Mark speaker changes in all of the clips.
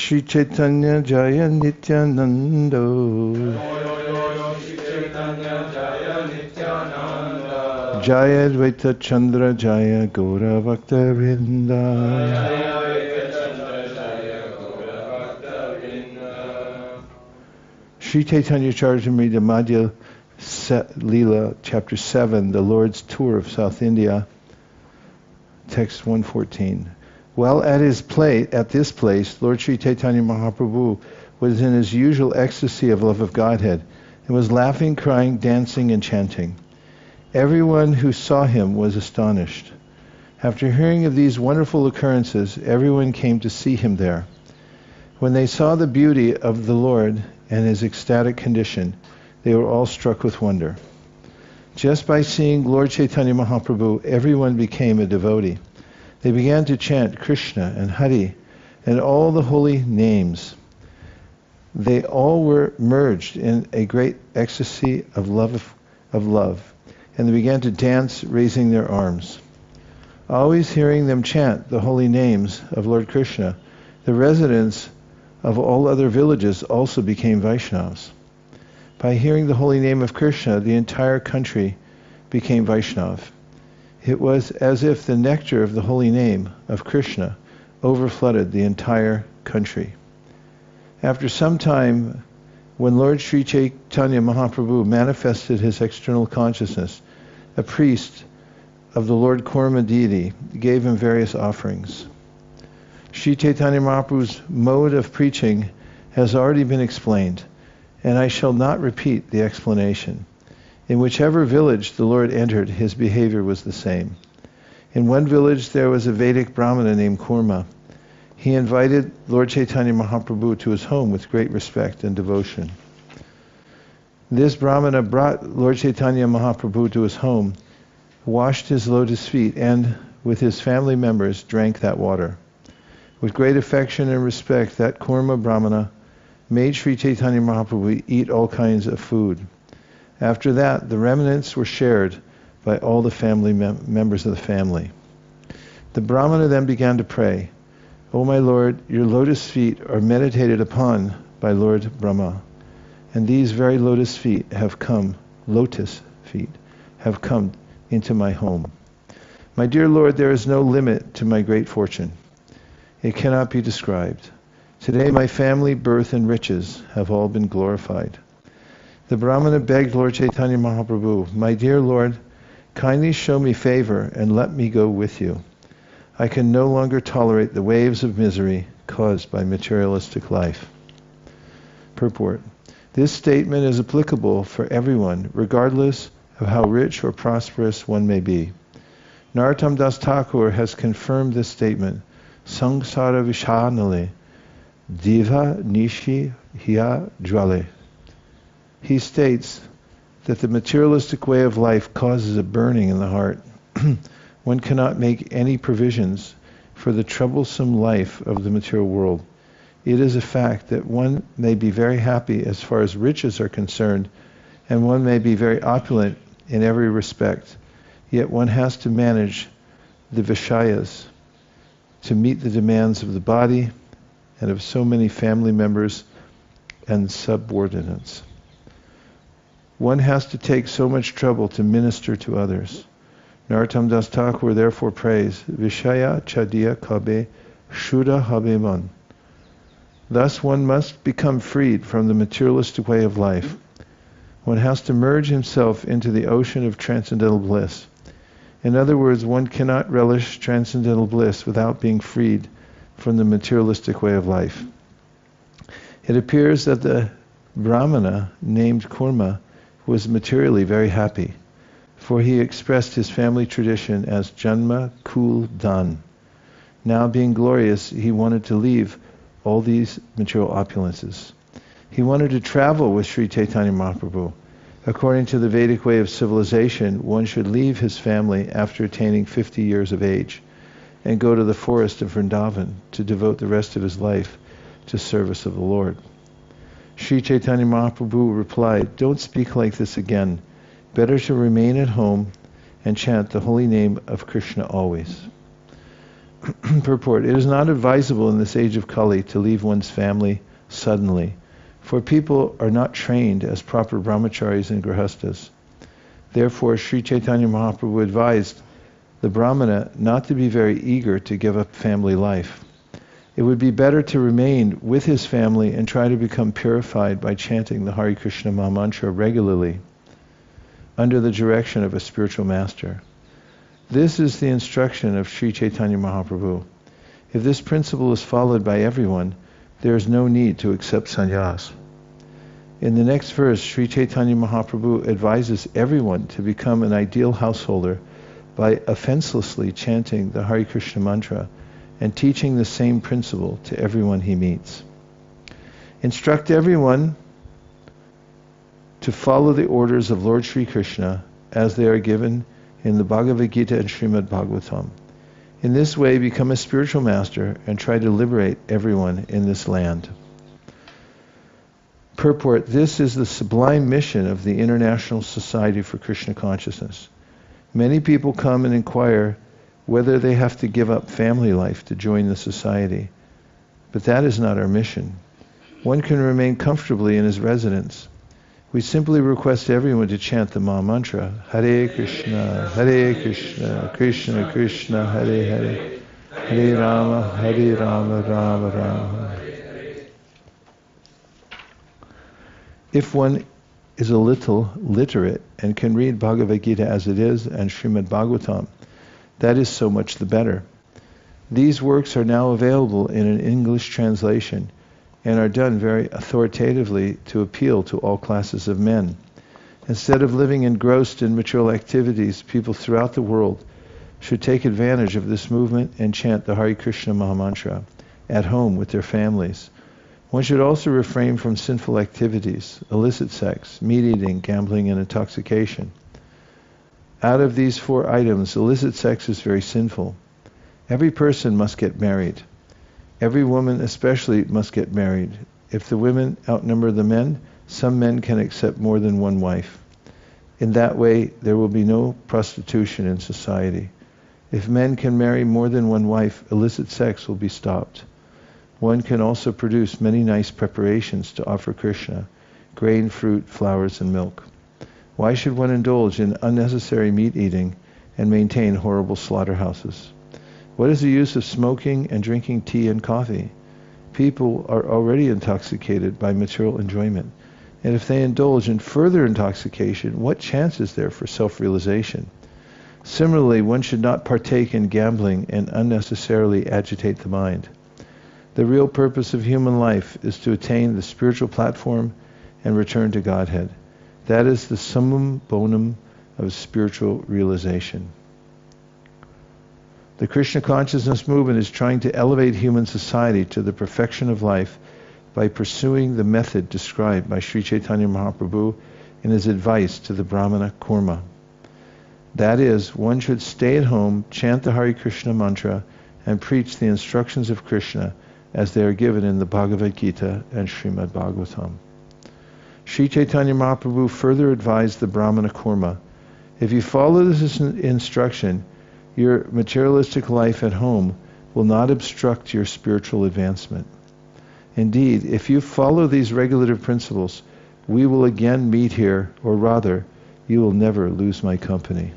Speaker 1: Shri Chaitanya Jaya Nityananda. Jaya Advaita Chandra Jaya Gaura Bhakta Vrinda. Sri Chaitanya Charitamrita Madhya Leela, Chapter 7, The Lord's Tour of South India, Text 114. While at this place, Lord Sri Chaitanya Mahaprabhu was in his usual ecstasy of love of Godhead, and was laughing, crying, dancing, and chanting. Everyone who saw him was astonished. After hearing of these wonderful occurrences, everyone came to see him there. When they saw the beauty of the Lord and his ecstatic condition, they were all struck with wonder. Just by seeing Lord Chaitanya Mahaprabhu, everyone became a devotee. They began to chant Krishna and Hari and all the holy names. They all were merged in a great ecstasy of love, and they began to dance, raising their arms. Always hearing them chant the holy names of Lord Krishna, the residents of all other villages also became Vaishnavas. By hearing the holy name of Krishna, the entire country became Vaishnav. It was as if the nectar of the holy name of Krishna overflooded the entire country. After some time, when Lord Sri Chaitanya Mahaprabhu manifested his external consciousness, a priest of the Lord Kurma deity gave him various offerings. Sri Chaitanya Mahaprabhu's mode of preaching has already been explained, and I shall not repeat the explanation. In whichever village the Lord entered, his behavior was the same. In one village there was a Vedic Brahmana named Kurma. He invited Lord Chaitanya Mahaprabhu to his home with great respect and devotion. This Brahmana brought Lord Chaitanya Mahaprabhu to his home, washed his lotus feet, and with his family members drank that water. With great affection and respect, that Kurma Brahmana made Sri Chaitanya Mahaprabhu eat all kinds of food. After that, the remnants were shared by all the family members of the family. The Brahmana then began to pray, "O my Lord, your lotus feet are meditated upon by Lord Brahma, and these very lotus feet have come into my home. My dear Lord, there is no limit to my great fortune. It cannot be described. Today my family, birth, and riches have all been glorified." The Brahmana begged Lord Chaitanya Mahaprabhu, "My dear Lord, kindly show me favor and let me go with you. I can no longer tolerate the waves of misery caused by materialistic life." Purport. This statement is applicable for everyone, regardless of how rich or prosperous one may be. Narottam Das Thakur has confirmed this statement, Sangsara Vishanale, Diva Nishi Hya Jwale. He states that the materialistic way of life causes a burning in the heart. One cannot make any provisions for the troublesome life of the material world. It is a fact that one may be very happy as far as riches are concerned, and one may be very opulent in every respect, yet one has to manage the Vishayas to meet the demands of the body and of so many family members and subordinates. One has to take so much trouble to minister to others. Narottam Das Thakur therefore prays, Vishaya Chadiya Kabe Shuddha Habe Man. Thus one must become freed from the materialistic way of life. One has to merge himself into the ocean of transcendental bliss. In other words, one cannot relish transcendental bliss without being freed from the materialistic way of life. It appears that the Brahmana named Kurma was materially very happy, for he expressed his family tradition as Janma Kul Dan. Now being glorious, he wanted to leave all these material opulences. He wanted to travel with Sri Chaitanya Mahaprabhu. According to the Vedic way of civilization, one should leave his family after attaining 50 years of age and go to the forest of Vrindavan to devote the rest of his life to service of the Lord. Sri Chaitanya Mahaprabhu replied, "Don't speak like this again. Better to remain at home and chant the holy name of Krishna always." Purport. It is not advisable in this age of Kali to leave one's family suddenly, for people are not trained as proper brahmacharis and grihastas. Therefore, Sri Chaitanya Mahaprabhu advised the brahmana not to be very eager to give up family life. It would be better to remain with his family and try to become purified by chanting the Hare Krishna Mahamantra regularly under the direction of a spiritual master. This is the instruction of Sri Chaitanya Mahaprabhu. If this principle is followed by everyone, there is no need to accept sannyas. In the next verse, Sri Chaitanya Mahaprabhu advises everyone to become an ideal householder by offenselessly chanting the Hare Krishna mantra and teaching the same principle to everyone he meets. Instruct everyone to follow the orders of Lord Sri Krishna as they are given in the Bhagavad Gita and Srimad Bhagavatam. In this way, become a spiritual master and try to liberate everyone in this land. Purport. This is the sublime mission of the International Society for Krishna Consciousness. Many people come and inquire whether they have to give up family life to join the society. But that is not our mission. One can remain comfortably in his residence. We simply request everyone to chant the Maha Mantra, Hare Krishna, Krishna Krishna, Hare Hare, Hare Rama, Rama Rama. If one is a little literate and can read Bhagavad Gita as it is and Srimad Bhagavatam, that is so much the better. These works are now available in an English translation and are done very authoritatively to appeal to all classes of men. Instead of living engrossed in material activities, people throughout the world should take advantage of this movement and chant the Hare Krishna Mahamantra at home with their families. One should also refrain from sinful activities, illicit sex, meat eating, gambling, and intoxication. Out of these 4 items, illicit sex is very sinful. Every person must get married. Every woman especially must get married. If the women outnumber the men, some men can accept more than one wife. In that way, there will be no prostitution in society. If men can marry more than one wife, illicit sex will be stopped. One can also produce many nice preparations to offer Krishna: grain, fruit, flowers, and milk. Why should one indulge in unnecessary meat eating and maintain horrible slaughterhouses? What is the use of smoking and drinking tea and coffee? People are already intoxicated by material enjoyment, and if they indulge in further intoxication, what chance is there for self-realization? Similarly, one should not partake in gambling and unnecessarily agitate the mind. The real purpose of human life is to attain the spiritual platform and return to Godhead. That is the summum bonum of spiritual realization. The Krishna consciousness movement is trying to elevate human society to the perfection of life by pursuing the method described by Sri Chaitanya Mahaprabhu in his advice to the Brahmana Kurma. That is, one should stay at home, chant the Hare Krishna mantra, and preach the instructions of Krishna as they are given in the Bhagavad Gita and Srimad Bhagavatam. Sri Chaitanya Mahaprabhu further advised the Brahmana Kurma, if you follow this instruction, your materialistic life at home will not obstruct your spiritual advancement. Indeed, if you follow these regulative principles, we will again meet here, or rather, you will never lose my company.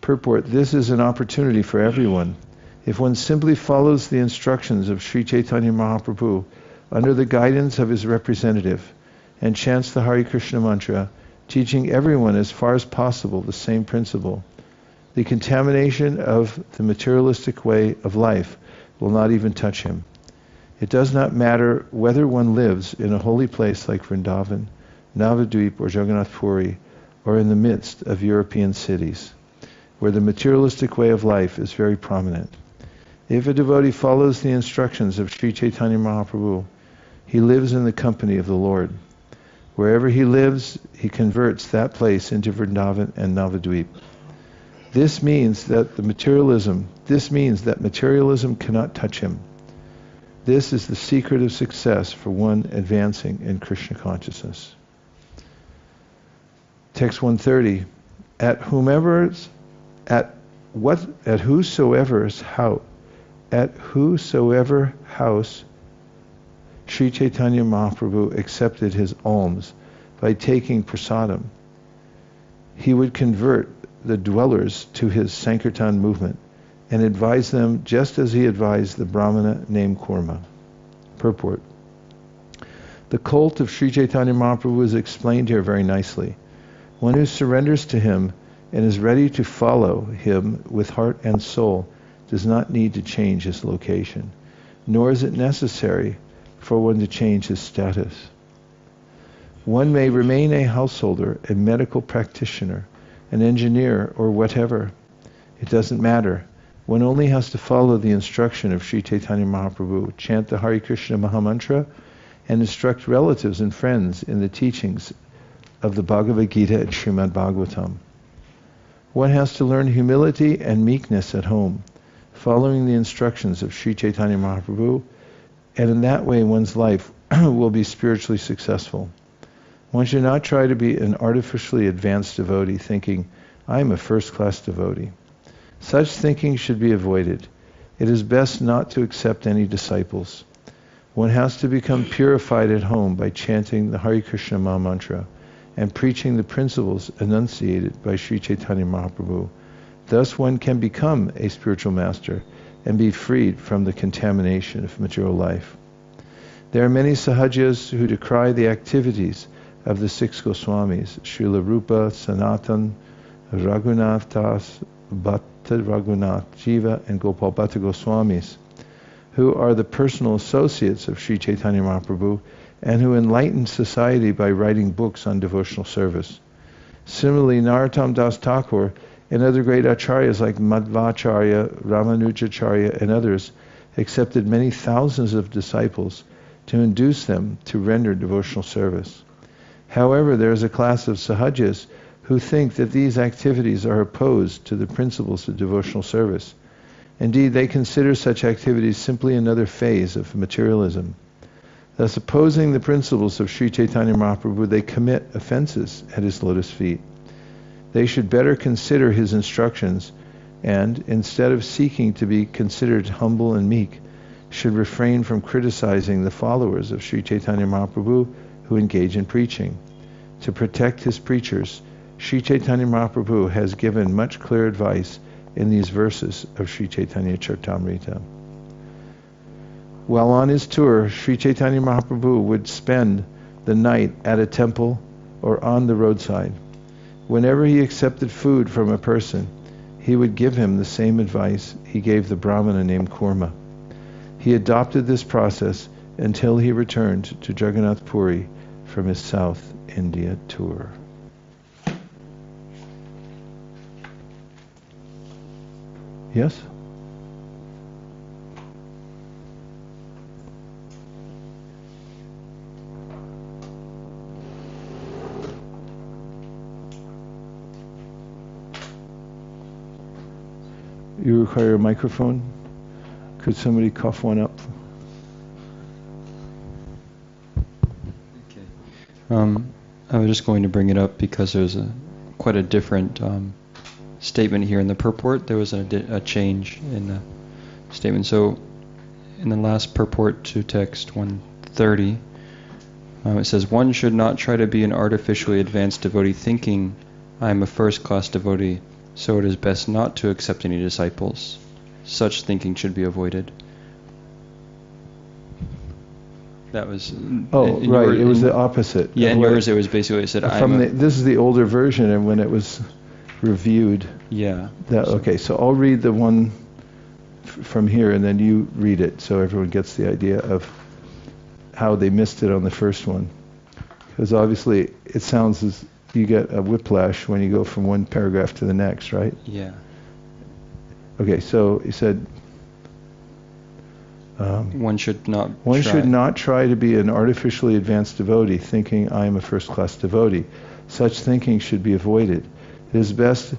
Speaker 1: Purport. This is an opportunity for everyone. If one simply follows the instructions of Sri Chaitanya Mahaprabhu under the guidance of his representative and chants the Hare Krishna mantra, teaching everyone as far as possible the same principle, the contamination of the materialistic way of life will not even touch him. It does not matter whether one lives in a holy place like Vrindavan, Navadvip, or Jagannath Puri, or in the midst of European cities, where the materialistic way of life is very prominent. If a devotee follows the instructions of Sri Chaitanya Mahaprabhu, he lives in the company of the Lord. Wherever he lives, he converts that place into Vrindavan and Navadvip. This means that materialism cannot touch him. This is the secret of success for one advancing in Krishna consciousness. Text 130. At whosoever's house at whosoever house Sri Chaitanya Mahaprabhu accepted his alms by taking prasadam, he would convert the dwellers to his Sankirtan movement and advise them just as he advised the Brahmana named Kurma. Purport. The cult of Sri Chaitanya Mahaprabhu is explained here very nicely. One who surrenders to him and is ready to follow him with heart and soul does not need to change his location, nor is it necessary for one to change his status. One may remain a householder, a medical practitioner, an engineer, or whatever. It doesn't matter. One only has to follow the instruction of Sri Chaitanya Mahaprabhu, chant the Hare Krishna Mahamantra, and instruct relatives and friends in the teachings of the Bhagavad Gita and Srimad Bhagavatam. One has to learn humility and meekness at home, following the instructions of Sri Chaitanya Mahaprabhu, and in that way one's life will be spiritually successful. One should not try to be an artificially advanced devotee thinking, I am a first-class devotee. Such thinking should be avoided. It is best not to accept any disciples. One has to become purified at home by chanting the Hare Krishna Mahamantra and preaching the principles enunciated by Sri Chaitanya Mahaprabhu. Thus one can become a spiritual master and be freed from the contamination of material life. There are many sahajas who decry the activities of the six Goswamis, Srila Rupa, Sanatan, Raghunath Das, Bhatta Raghunath Jiva, and Gopal Bhatta Goswamis, who are the personal associates of Sri Chaitanya Mahaprabhu and who enlighten society by writing books on devotional service. Similarly, Narottam Das Thakur and other great acharyas like Madhvacharya, Ramanujacharya, and others accepted many thousands of disciples to induce them to render devotional service. However, there is a class of sahajas who think that these activities are opposed to the principles of devotional service. Indeed, they consider such activities simply another phase of materialism. Thus, opposing the principles of Sri Chaitanya Mahaprabhu, they commit offenses at his lotus feet. They should better consider his instructions and, instead of seeking to be considered humble and meek, should refrain from criticizing the followers of Sri Chaitanya Mahaprabhu who engage in preaching. To protect his preachers, Sri Chaitanya Mahaprabhu has given much clear advice in these verses of Sri Chaitanya Charitamrita. While on his tour, Sri Chaitanya Mahaprabhu would spend the night at a temple or on the roadside. Whenever he accepted food from a person, he would give him the same advice he gave the Brahmana named Kurma. He adopted this process until he returned to Jagannath Puri from his South India tour. Yes? You require a microphone? Could somebody cough one up?
Speaker 2: Okay. I was just going to bring it up because there's quite a different statement here in the purport. There was a change in the statement. So in the last purport to text 130, it says, one should not try to be an artificially advanced devotee thinking, I am a first-class devotee, so it is best not to accept any disciples. Such thinking should be avoided. That was...
Speaker 1: Oh, right. It was the opposite.
Speaker 2: Yeah, in yours it was basically, it said...
Speaker 1: This is the older version, and when it was reviewed...
Speaker 2: Yeah.
Speaker 1: Okay, so I'll read the one from here, and then you read it, so everyone gets the idea of how they missed it on the first one. Because obviously, it sounds as you get a whiplash when you go from one paragraph to the next, right?
Speaker 2: Yeah.
Speaker 1: Okay, so he said...
Speaker 2: one should not
Speaker 1: try to be an artificially advanced devotee thinking I am a first-class devotee. Such thinking should be avoided. It is best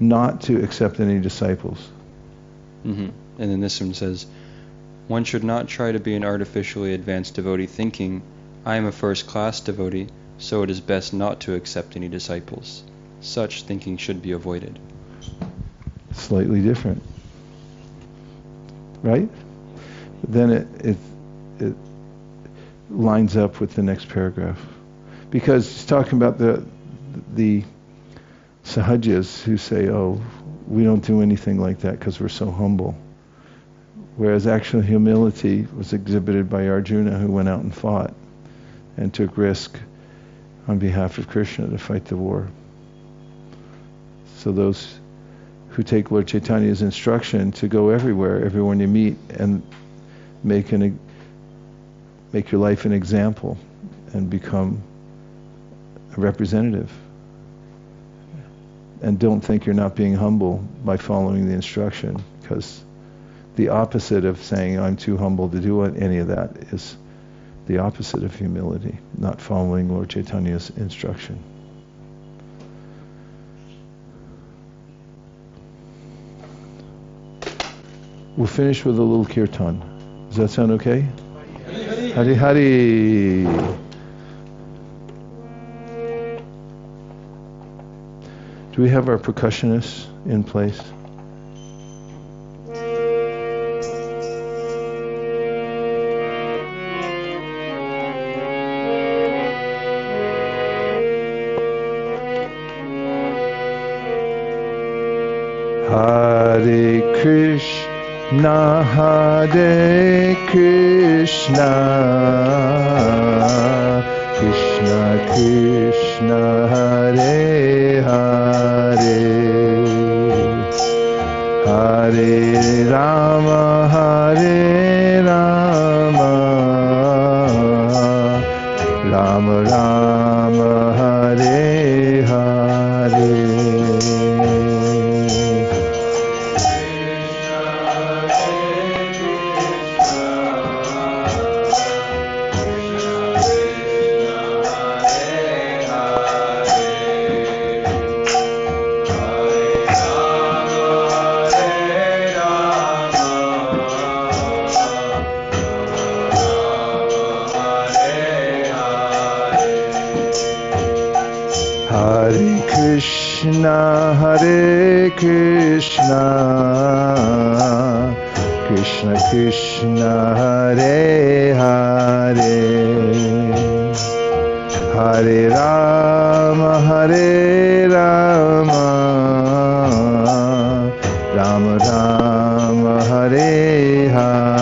Speaker 1: not to accept any disciples.
Speaker 2: Mm-hmm. And then this one says, one should not try to be an artificially advanced devotee thinking I am a first-class devotee, so it is best not to accept any disciples. Such thinking should be avoided.
Speaker 1: Slightly different. right? Then it lines up with the next paragraph. Because he's talking about the sahajas who say, oh, we don't do anything like that because we're so humble. Whereas actual humility was exhibited by Arjuna, who went out and fought and took risk on behalf of Krishna to fight the war. So those who take Lord Chaitanya's instruction to go everywhere, everyone you meet, and make your life an example and become a representative. And don't think you're not being humble by following the instruction, because the opposite of saying I'm too humble to do any of that is the opposite of humility, not following Lord Chaitanya's instruction. We'll finish with a little kirtan. Does that sound okay? Hari Hari. Do we have our percussionists in place? Hare Krishna, Hare Krishna, Krishna Krishna, Hare Hare, Hare Rama, Hare Rama, Rama Rama, Hare Hare. Krishna, Hare Krishna, Krishna Krishna, Hare Hare, Hare Rama, Hare Rama, Rama Rama, Hare Hare.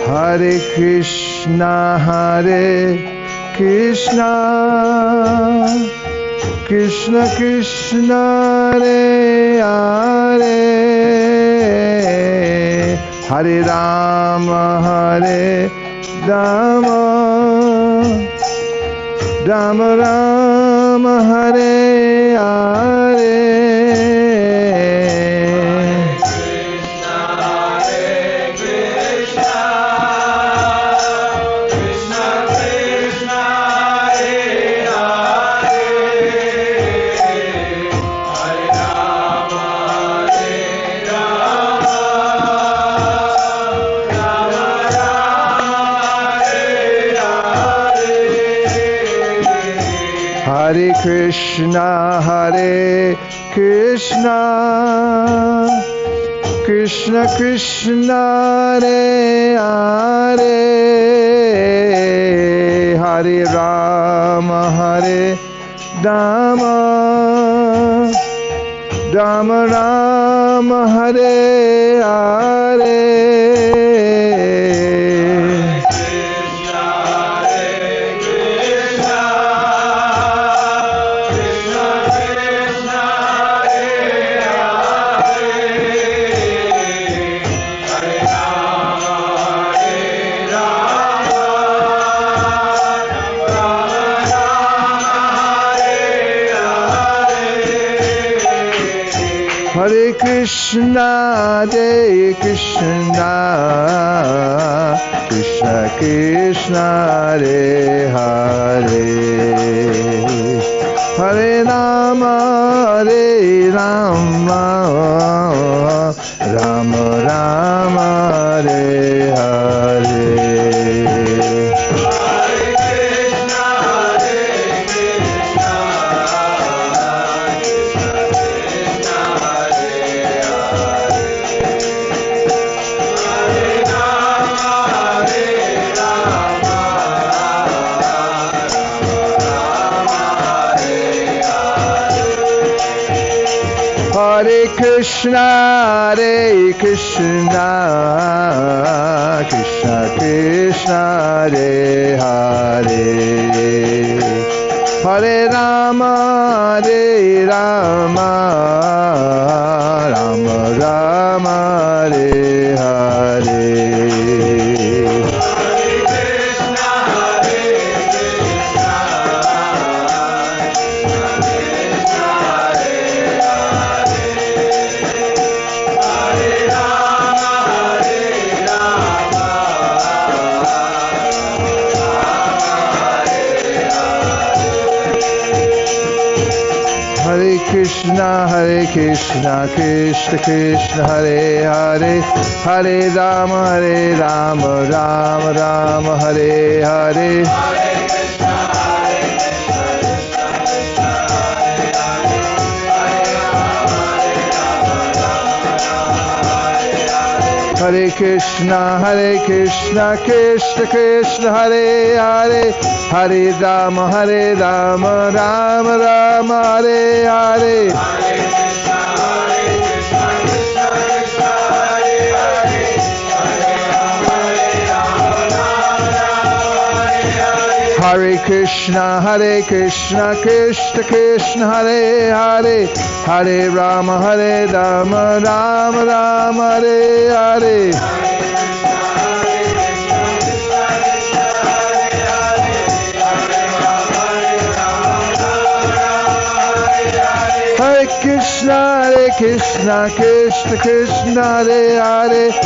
Speaker 1: Hare Krishna, Hare Krishna, Krishna Krishna, Hare Hare, Hare Rama, Hare Rama, Rama Rama, Hare Hare. Hare Krishna, Hare Krishna, Krishna Krishna, Hare Hare, Hare Rama, Hare Rama, Rama Rama, Hare Hare. Hare Krishna, Krishna Krishna, Hare Hare, Hare Rama, Rama Rama, Hare Hare. Hare Krishna, Krishna Krishna, Hare Hare, Hare Rama, Rama Rama, Hare Hare. Krishna, Krishna Krishna, Hare Hare, Hare Rama, Rama Rama, Hare Hare. Hare Krishna, Krishna Krishna, Hare Hare, Hare Rama, Rama Rama, Hare Hare. Hare Krishna, Krishna Krishna, Hare Hare, Hare Rama, Rama Rama, Hare Hare. Hare Krishna, Krishna Krishna, Hare Hare.